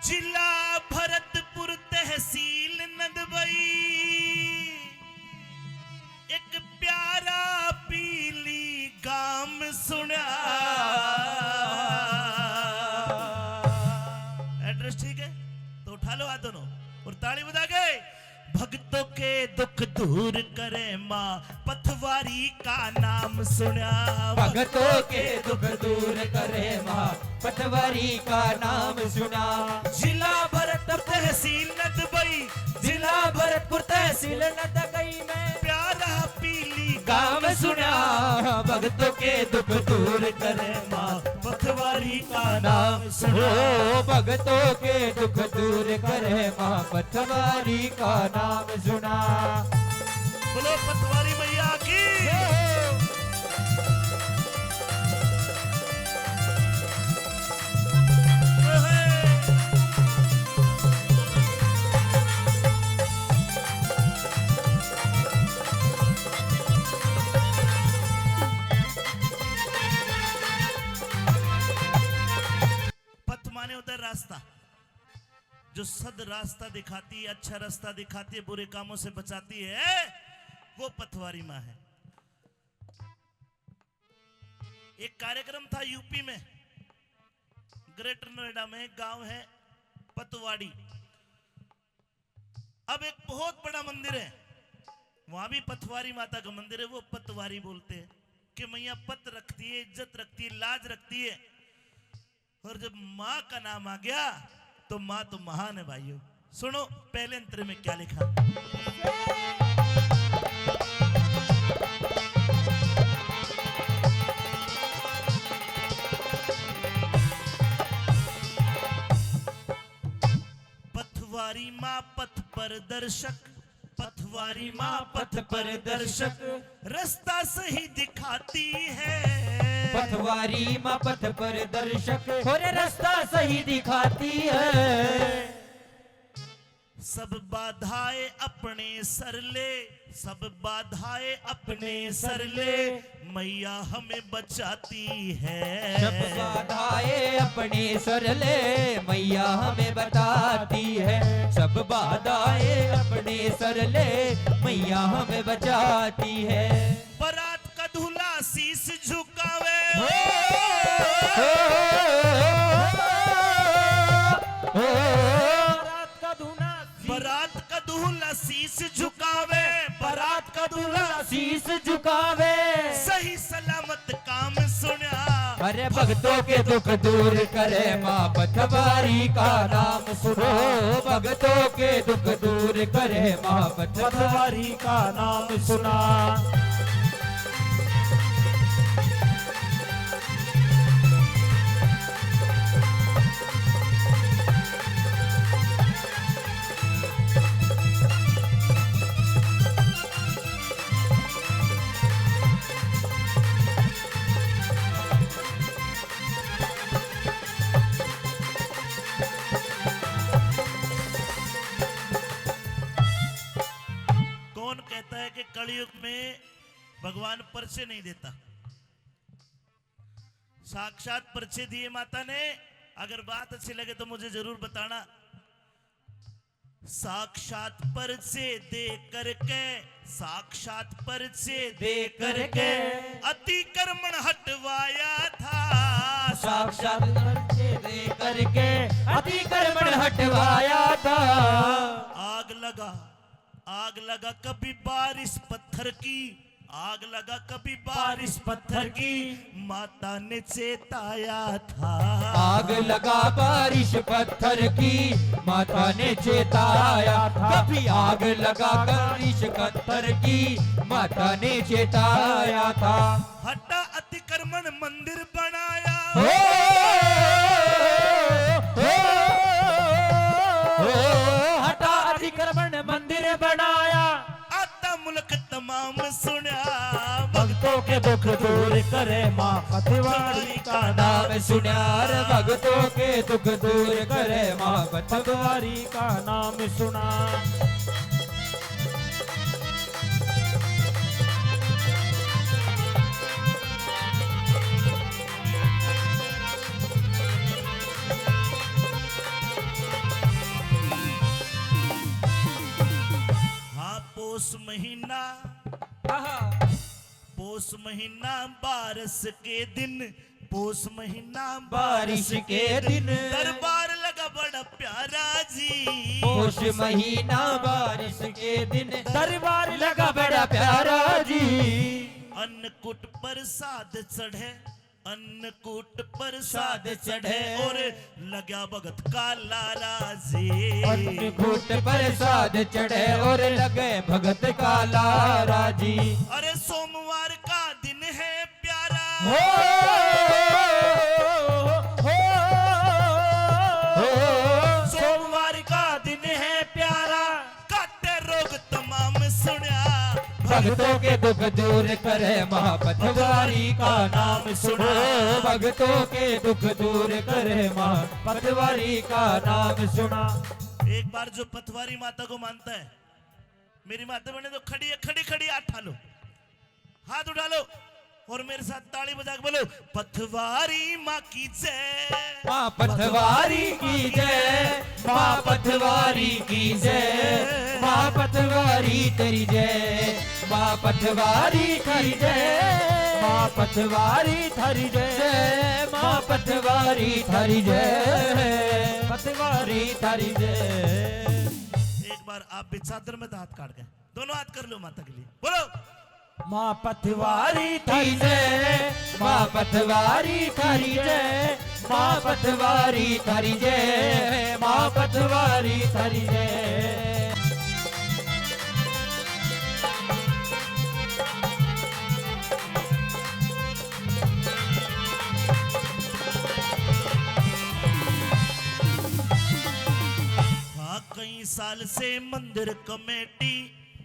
जिला भरतपुर तहसील नंदबई एक प्यारा पीली गाम सुना। एड्रेस ठीक है तो उठा लो हाथ दोनों और ताली बजा के। भक्तों के दुख दूर करे माँ पथवारी का नाम सुना। भक्तों के दुख दूर करे माँ पटवारी का नाम सुना। जिला भरतपुर तहसील नंदबई जिला भरतपुर तहसील नंदबई में प्यारा पीली गाम सुना। भक्तों के दुख दूर करे माँ पथवारी का नाम नाम सुना। सुनो। भक्तों के दुख दूर करे माँ पटवारी का नाम सुना। बोलो पथवारी मैया की। पथ माने होता है रास्ता, जो सद रास्ता दिखाती है, अच्छा रास्ता दिखाती है, बुरे कामों से बचाती है, वो पथवारी माँ है। एक कार्यक्रम था यूपी में, ग्रेटर नोएडा में एक गांव है पतवाड़ी। अब एक बहुत बड़ा मंदिर है, वहां भी पथवारी माता का मंदिर है। वो पतवारी बोलते हैं कि मैया पत रखती है, इज्जत रखती है, लाज रखती है। और जब माँ का नाम आ गया तो माँ तो महान है भाइयों। सुनो पहले अंतर में क्या लिखा। पथवारी माँ पथ प्रदर्शक, पथवारी माँ पथ प्रदर्शक, रास्ता सही दिखाती है। पथवारी माँ पथ प्रदर्शक और रास्ता सही दिखाती है। सब बाधाएं अपने सर ले, सब बाधाएं अपने सर ले, मैया हमें बचाती है। सब बाधाएं अपने सर ले मैया हमें बताती है। सब बाधाएं अपने सर ले मैया हमें बचाती है। बारात का दूल्हा शीश झुकावे, बारात का दूल्हा शीश झुकावे, बारात का दूल्हा शीश झुकावे, सही सलामत काम सुना। अरे भक्तों के दुख दूर करे माँ पथवारी का नाम सुनो। भक्तों के दुख दूर करे माँ पथवारी का नाम सुना। कौन कहता है कि कलयुग में भगवान पर्चे नहीं देता? साक्षात पर्चे दिए माता ने। अगर बात अच्छी लगे तो मुझे जरूर बताना। साक्षात पर्चे दे करके, साक्षात पर्चे दे करके अतिक्रमण हटवाया था। साक्षात पर्चे दे करके अतिक्रमण हटवाया था। आग लगा कभी बारिश पत्थर की, आग लगा कभी बारिश पत्थर की, माता ने चेताया था। आग लगा बारिश पत्थर की माता ने चेताया था। कभी आग लगा बारिश पत्थर की माता ने चेताया था। हटा अतिक्रमण मंदिर बनाया, हटा अतिक्रमण मंदिर बनाया। आता मुल्क तमाम सुना। भक्तों के दुख दूर करे माँ पथवारी का नाम सुना। भक्तों के दुख दूर करे माँ पथवारी का नाम सुना। महीना, पोष महीना बारिश के दिन, पोष महीना बारिश के दिन, दरबार लगा बड़ा प्यारा जी। पोष महीना बारिश के दिन, दरबार लगा बड़ा प्यारा जी। अन्नकूट प्रसाद चढ़े, अन्नकूट प्रसाद चढ़े और लगा भगत का लाला जी। अन्नकूट प्रसाद चढ़े और लगे भगत का लाला जी। अरे सोमवार का दिन है प्यारा, सोमवार का दिन है प्यारा, काटे रोग तमाम सुना, भक्तों के दुख दूर करे महापतवारी का नाम सुनो। भक्तों के दुख दूर करे महापतवारी का नाम सुना। एक बार जो पतवारी माता को मानता है, मेरी माता बने तो खड़ी है, खड़ी खड़ी हाथ उठा लो, हाथ उठा लो और मेरे साथ ताली बजा के बोलो, पतवारी माँ की जय, माँ पतवारी की जय, माँ पतवारी की जय, माँ पतवारी तेरी जय, माँ पतवारी तेरी जय, माँ पतवारी थारी जय, माँ पतवारी थारी जय, पतवारी थारी जय। एक बार आप भी चादर में हाथ काट गए, दोनों हाथ कर लो माता के लिए, बोलो माँ पतवारी थारी जय, माँ पतवारी थारी जय, माँ पतवारी थारी जय, माँ पतवारी थारी जय। हाँ कई साल से मंदिर कमेटी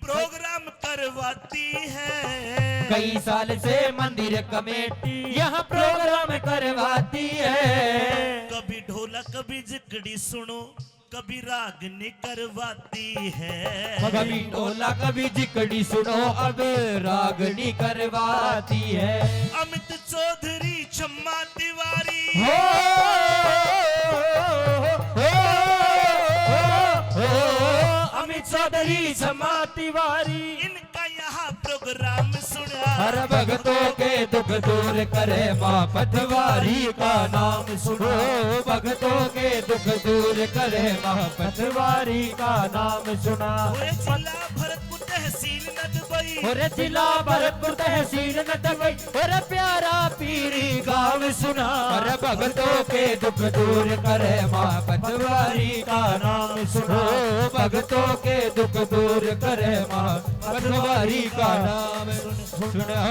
प्रोग्राम करवाती है, कई साल से मंदिर कमेटी यहाँ प्रोग्राम करवाती है। कभी ढोलक कभी जिकड़ी सुनो, कभी रागनी करवाती है, कभी ढोला कभी जिकड़ी सुनो, अब रागनी करवाती है। अमित चौधरी चम्मा तिवारी, अमित चौधरी क्षमा तिवारी, इनका यहाँ प्रोग्राम सुना, हर भक्तों के दुख दूर करे माँ पतवारी का नाम सुनो। भक्तों के दुख दूर करे माँ पतवारी का नाम सुना। ओए जिला भरतपुर तहसील नदबई, और जिला भरतपुर तहसील नदबई, और प्यारा पीरी गाँव सुना। और भक्तों के दुख दूर करे माँ पतवारी का नाम सुनो। भक्तों के दुख दूर करे माँ पतवारी का नाम सुना।